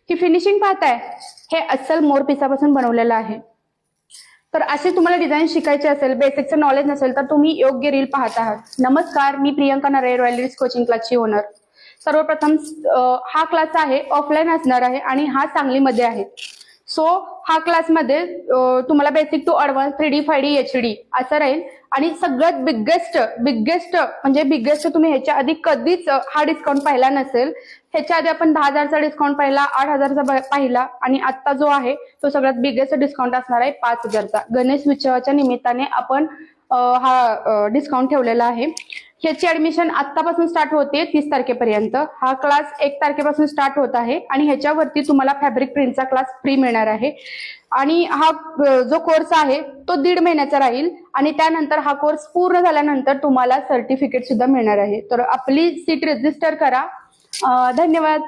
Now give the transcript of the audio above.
ही finishing पाहताय, हे अस्सल मोर पिसापासून बनवलेलं आहे. तर असे तुम्हाला डिझाईन शिकायचे असेल, बेसिकचं नॉलेज नसेल तर तुम्ही योग्य रील पाहत आहात. नमस्कार, मी प्रियंका नरे, रॉयल रील्स कोचिंग क्लासची ओनर. सर्वप्रथम हा क्लास आहे ऑफलाईन असणार आहे आणि हा सांगलीमध्ये आहे. सो हा क्लासमध्ये तुम्हाला basic to advance 3D 5D HD असं राहील आणि सगळ्यात बिगेस्ट म्हणजे बिगेस्ट तुम्ही ह्याच्या आधी कधीच हा डिस्काउंट पाहिला नसेल. ह्याच्या आधी आपण 10,000चा डिस्काउंट पाहिला, 8,000चा पाहिला आणि आता जो आहे तो सगळ्यात बिगेस्ट डिस्काउंट असणार आहे 5,000चा. गणेश उत्सवाच्या निमित्ताने आपण हा डिस्काउंट ठेवलेला आहे. ह्याची ऍडमिशन आतापासून स्टार्ट होते 30 तारखेपर्यंत. हा क्लास 1 तारखेपासून स्टार्ट होत आहे आणि ह्याच्यावरती तुम्हाला फॅब्रिक प्रिंटचा क्लास फ्री मिळणार आहे. आणि हा जो कोर्स आहे तो 1.5 महिन्याचा राहील आणि त्यानंतर हा कोर्स पूर्ण झाल्यानंतर तुम्हाला सर्टिफिकेट सुद्धा मिळणार आहे. तर आपली सीट रजिस्टर करा. धन्यवाद.